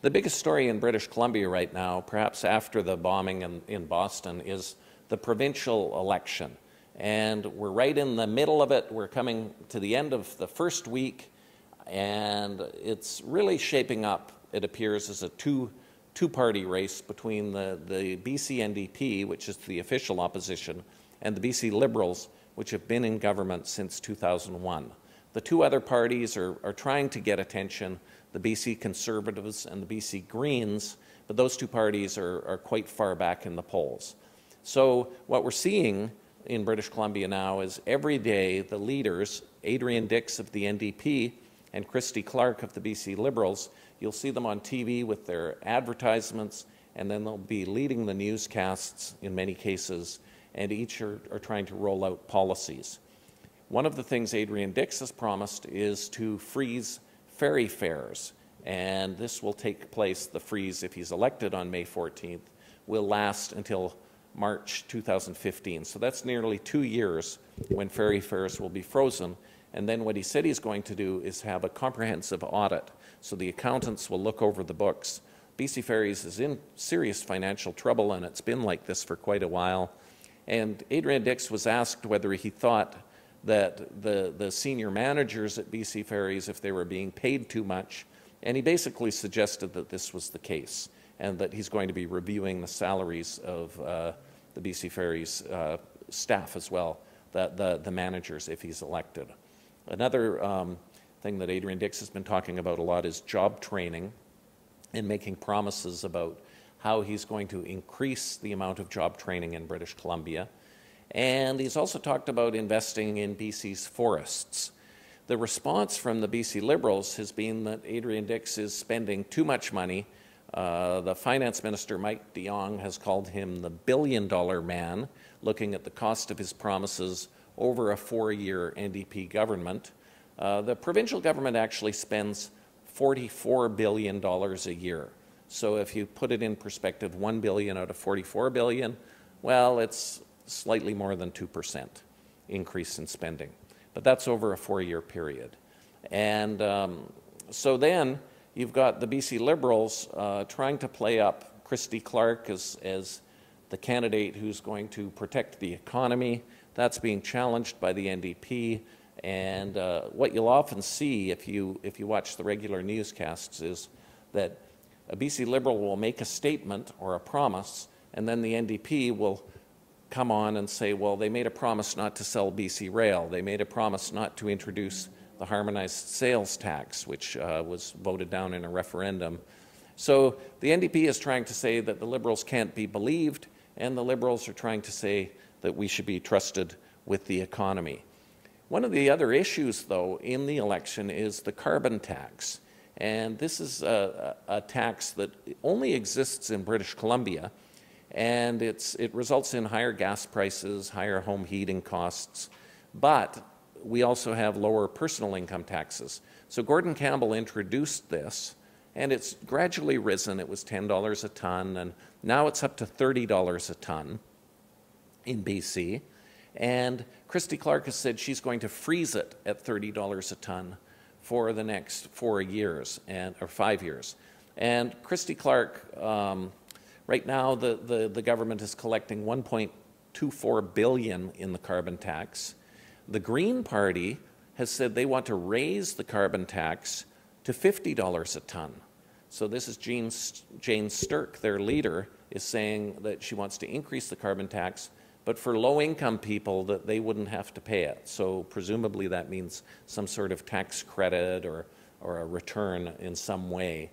The biggest story in British Columbia right now, perhaps after the bombing in Boston, is the provincial election. And we're right in the middle of it. We're coming to the end of the first week, and it's really shaping up, it appears, as a two-party race between the BC NDP, which is the official opposition, and the BC Liberals, which have been in government since 2001. The two other parties are trying to get attention, the BC Conservatives and the BC Greens, but those two parties are quite far back in the polls. So what we're seeing in British Columbia now is every day the leaders, Adrian Dix of the NDP and Christy Clark of the BC Liberals, you'll see them on TV with their advertisements, and then they'll be leading the newscasts in many cases, and each are trying to roll out policies. One of the things Adrian Dix has promised is to freeze ferry fares, and this will take place, the freeze, if he's elected on May 14th, will last until March 2015. So that's nearly 2 years when ferry fares will be frozen. And then what he said he's going to do is have a comprehensive audit. So the accountants will look over the books. BC Ferries is in serious financial trouble, and it's been like this for quite a while. And Adrian Dix was asked whether he thought that the senior managers at BC Ferries, if they were being paid too much, and he basically suggested that this was the case, and that he's going to be reviewing the salaries of the BC Ferries staff as well, the managers, if he's elected. Another thing that Adrian Dix has been talking about a lot is job training and making promises about how he's going to increase the amount of job training in British Columbia. And he's also talked about investing in BC's forests. The response from the BC Liberals has been that Adrian Dix is spending too much money. The finance minister, Mike de Jong, has called him the billion-dollar man, looking at the cost of his promises over a 4-year NDP government. The provincial government actually spends $44 billion a year. So if you put it in perspective, $1 billion out of $44 billion, well, it's slightly more than 2% increase in spending. But that's over a 4-year period. And so then you've got the BC Liberals trying to play up Christy Clark as the candidate who's going to protect the economy. That's being challenged by the NDP. And what you'll often see if you watch the regular newscasts is that a BC Liberal will make a statement or a promise, and then the NDP will come on and say, well, they made a promise not to sell BC Rail. They made a promise not to introduce the harmonized sales tax, which was voted down in a referendum. So the NDP is trying to say that the Liberals can't be believed, and the Liberals are trying to say that we should be trusted with the economy. One of the other issues, though, in the election is the carbon tax. And this is a tax that only exists in British Columbia, and it results in higher gas prices, higher home heating costs, but we also have lower personal income taxes. So Gordon Campbell introduced this, and it's gradually risen. It was $10 a ton, and now it's up to $30 a ton in BC. And Christy Clark has said she's going to freeze it at $30 a ton for the next 4 years, or 5 years. And Christy Clark, right now the government is collecting $1.24 billion in the carbon tax. The Green Party has said they want to raise the carbon tax to $50 a ton. So this is Jane Sturck, their leader, is saying that she wants to increase the carbon tax, but for low-income people that they wouldn't have to pay it. So presumably that means some sort of tax credit or a return in some way.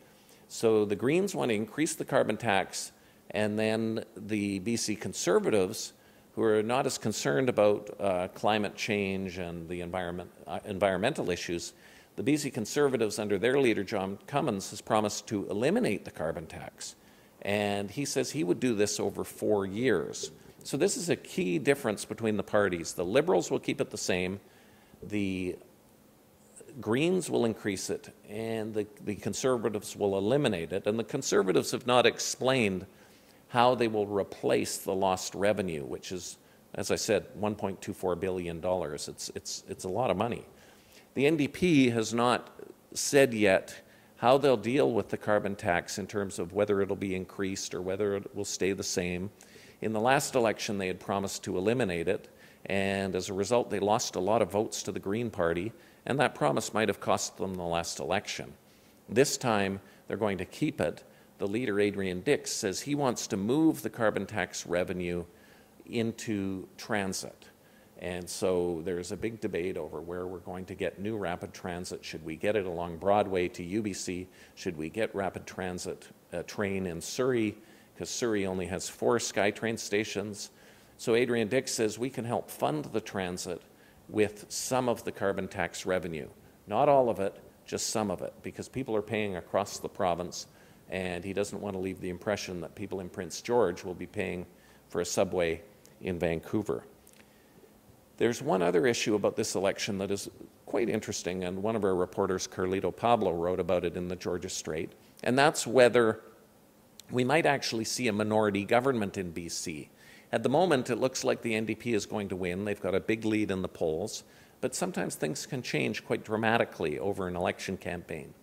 So the Greens want to increase the carbon tax, and then the BC Conservatives, who are not as concerned about climate change and the environmental issues, the BC Conservatives, under their leader, John Cummins, has promised to eliminate the carbon tax. And he says he would do this over 4 years. So this is a key difference between the parties. The Liberals will keep it the same. The Greens will increase it, and the Conservatives will eliminate it. And the Conservatives have not explained how they will replace the lost revenue, which is, as I said, $1.24 billion. It's a lot of money. The NDP has not said yet how they'll deal with the carbon tax in terms of whether it'll be increased or whether it will stay the same. In the last election, they had promised to eliminate it, and as a result, they lost a lot of votes to the Green Party, and that promise might have cost them the last election. This time, they're going to keep it. The leader, Adrian Dix, says he wants to move the carbon tax revenue into transit. And so there's a big debate over where we're going to get new rapid transit. Should we get it along Broadway to UBC? Should we get rapid transit train in Surrey? Because Surrey only has 4 SkyTrain stations. So Adrian Dix says we can help fund the transit with some of the carbon tax revenue. Not all of it, just some of it, because people are paying across the province, and he doesn't want to leave the impression that people in Prince George will be paying for a subway in Vancouver. There's one other issue about this election that is quite interesting, and one of our reporters, Carlito Pablo, wrote about it in the Georgia Strait, and that's whether we might actually see a minority government in BC. At the moment, it looks like the NDP is going to win. They've got a big lead in the polls, but sometimes things can change quite dramatically over an election campaign.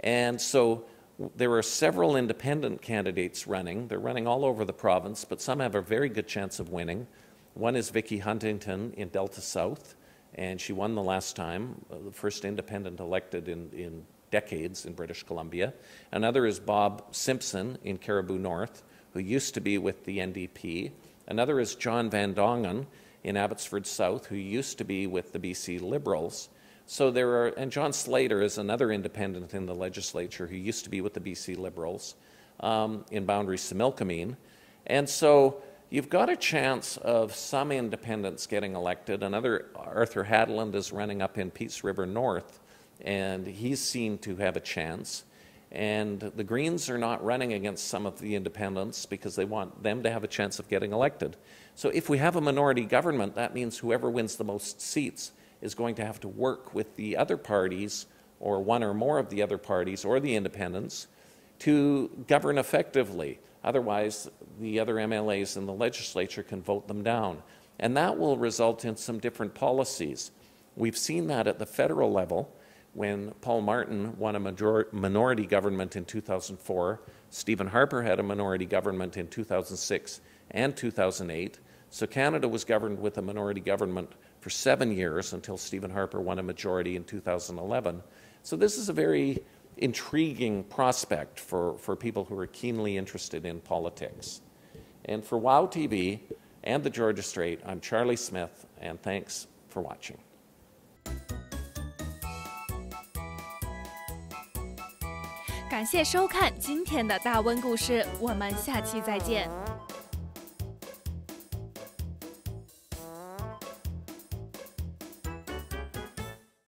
And so there are several independent candidates running. They're running all over the province, but some have a very good chance of winning. One is Vicky Huntington in Delta South, and she won the last time, the first independent elected in decades in British Columbia. Another is Bob Simpson in Caribou North, who used to be with the NDP. Another is John Van Dongen in Abbotsford South, who used to be with the BC Liberals. So there are, and John Slater is another independent in the legislature who used to be with the BC Liberals in Boundary Similkameen. And so you've got a chance of some independents getting elected. Another, Arthur Hadland, is running up in Peace River North, and he's seen to have a chance. And the Greens are not running against some of the independents because they want them to have a chance of getting elected. So if we have a minority government, that means whoever wins the most seats is going to have to work with the other parties, or one or more of the other parties, or the independents, to govern effectively. Otherwise, the other MLAs in the legislature can vote them down. And that will result in some different policies. We've seen that at the federal level when Paul Martin won a minority government in 2004. Stephen Harper had a minority government in 2006 and 2008. So Canada was governed with a minority government for 7 years until Stephen Harper won a majority in 2011. So this is a very intriguing prospect for people who are keenly interested in politics. And for WOW TV and the Georgia Strait, I'm Charlie Smith, and thanks for watching. 感谢收看今天的大温故事，我们下期再见。